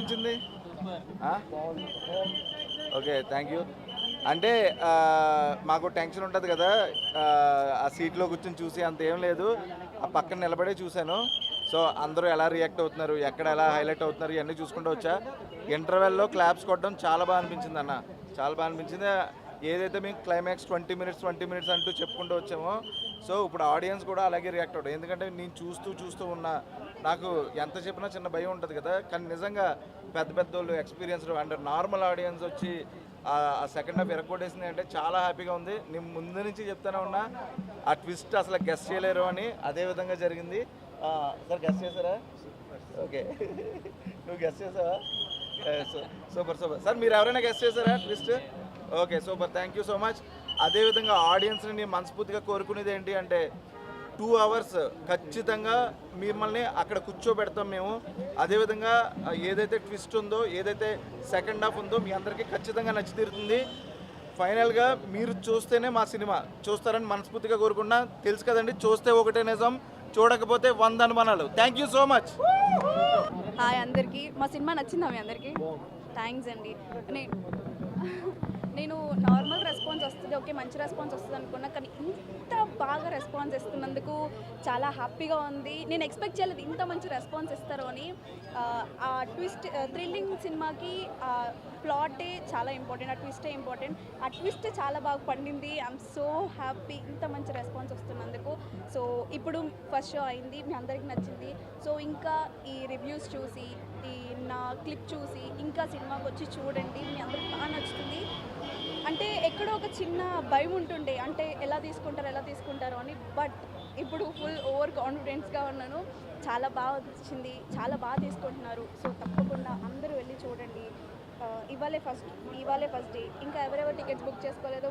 అనిపించింది? Okay, thank you. అంటే మాకు టెన్షన్ ఉంటుంది కదా, ఆ సీట్లో కూర్చొని చూసి అంత ఏం లేదు, ఆ పక్కన నిలబడే చూశాను. సో అందరూ ఎలా రియాక్ట్ అవుతున్నారు, ఎక్కడ ఎలా హైలైట్ అవుతున్నారు, ఇవన్నీ చూసుకుంటూ వచ్చా. ఇంటర్వెల్లో క్లాప్స్ కొట్టడం చాలా బాగా అనిపించింది అన్న, చాలా బాగా అనిపించింది. ఏదైతే మేము క్లైమాక్స్ 20 మినిట్స్ అంటూ చెప్పుకుంటూ వచ్చామో, సో ఇప్పుడు ఆడియన్స్ కూడా అలాగే రియాక్ట్ అవుతారు. ఎందుకంటే నేను చూస్తూ ఉన్నా, నాకు ఎంత చెప్పినా చిన్న భయం ఉంటుంది కదా, కానీ నిజంగా పెద్ద పెద్ద వాళ్ళు ఎక్స్పీరియన్స్డ్ అండ్ నార్మల్ ఆడియన్స్ వచ్చి ఆ సెకండ్ హాఫ్ ఎరగొట్టేసింది అంటే చాలా హ్యాపీగా ఉంది. నేను ముందు నుంచి చెప్తానే ఉన్నా, ఆ ట్విస్ట్ అసలు గెస్ట్ చేయలేరు అని, అదే విధంగా జరిగింది. సార్ గెస్ట్ చేశారా? ఓకే, నువ్వు గెస్ట్ చేసావా? Super super sir. మీరు ఎవరైనా గెస్ట్ చేశారా twist? Okay, super, thank you so much. అదేవిధంగా ఆడియన్స్ని నేను మనస్ఫూర్తిగా కోరుకునేది ఏంటి అంటే, 2 అవర్స్ ఖచ్చితంగా మిమ్మల్ని అక్కడ కూర్చోబెడతాం మేము. అదేవిధంగా ఏదైతే ట్విస్ట్ ఉందో, ఏదైతే సెకండ్ హాఫ్ ఉందో, మీ అందరికీ ఖచ్చితంగా నచ్చి తీరుతుంది. ఫైనల్గా మీరు చూస్తేనే మా సినిమా చూస్తారని మనస్ఫూర్తిగా కోరుకున్నా. తెలుసు కదండి, చూస్తే ఒకటే నిజం, చూడకపోతే 100 అనుమానాలు. Thank you so much. Hi అందరికీ, మా సినిమా నచ్చిందా మీ అందరికీ? థ్యాంక్స్ అండి. నేను నార్మల్ రెస్పాన్స్ వస్తుంది, ఓకే మంచి రెస్పాన్స్ వస్తుంది అనుకున్నా, కానీ ఇంత బాగా రెస్పాన్స్ ఇస్తున్నందుకు చాలా హ్యాపీగా ఉంది. నేను ఎక్స్పెక్ట్ చేయలేదు ఇంత మంచి రెస్పాన్స్ ఇస్తారు అని. ఆ ట్విస్ట్, థ్రిల్లింగ్ సినిమాకి ప్లాటే చాలా ఇంపార్టెంట్, ఆ ట్విస్టే ఇంపార్టెంట్. ఆ ట్విస్ట్ చాలా బాగా పండింది. ఐఎమ్ సో హ్యాపీ ఇంత మంచి రెస్పాన్స్ వస్తున్నందుకు. సో ఇప్పుడు ఫస్ట్ షో అయింది, మీ అందరికీ నచ్చింది. సో ఇంకా ఈ రివ్యూస్ చూసి, ఈ నా క్లిప్ చూసి ఇంకా సినిమాకి వచ్చి చూడండి, మీ అందరికి బాగా నచ్చుతుంది. అంటే ఎక్కడో ఒక చిన్న భయం ఉంటుండే, అంటే ఎలా తీసుకుంటారో అని, బట్ ఇప్పుడు ఫుల్ ఓవర్ కాన్ఫిడెన్స్గా ఉన్నాను. చాలా బాగా వచ్చింది, చాలా బాగా తీసుకుంటున్నారు. సో తప్పకుండా అందరూ వెళ్ళి చూడండి. ఇవాళే ఫస్ట్ డే. ఇంకా ఎవరెవరు టికెట్స్ బుక్ చేసుకోలేదో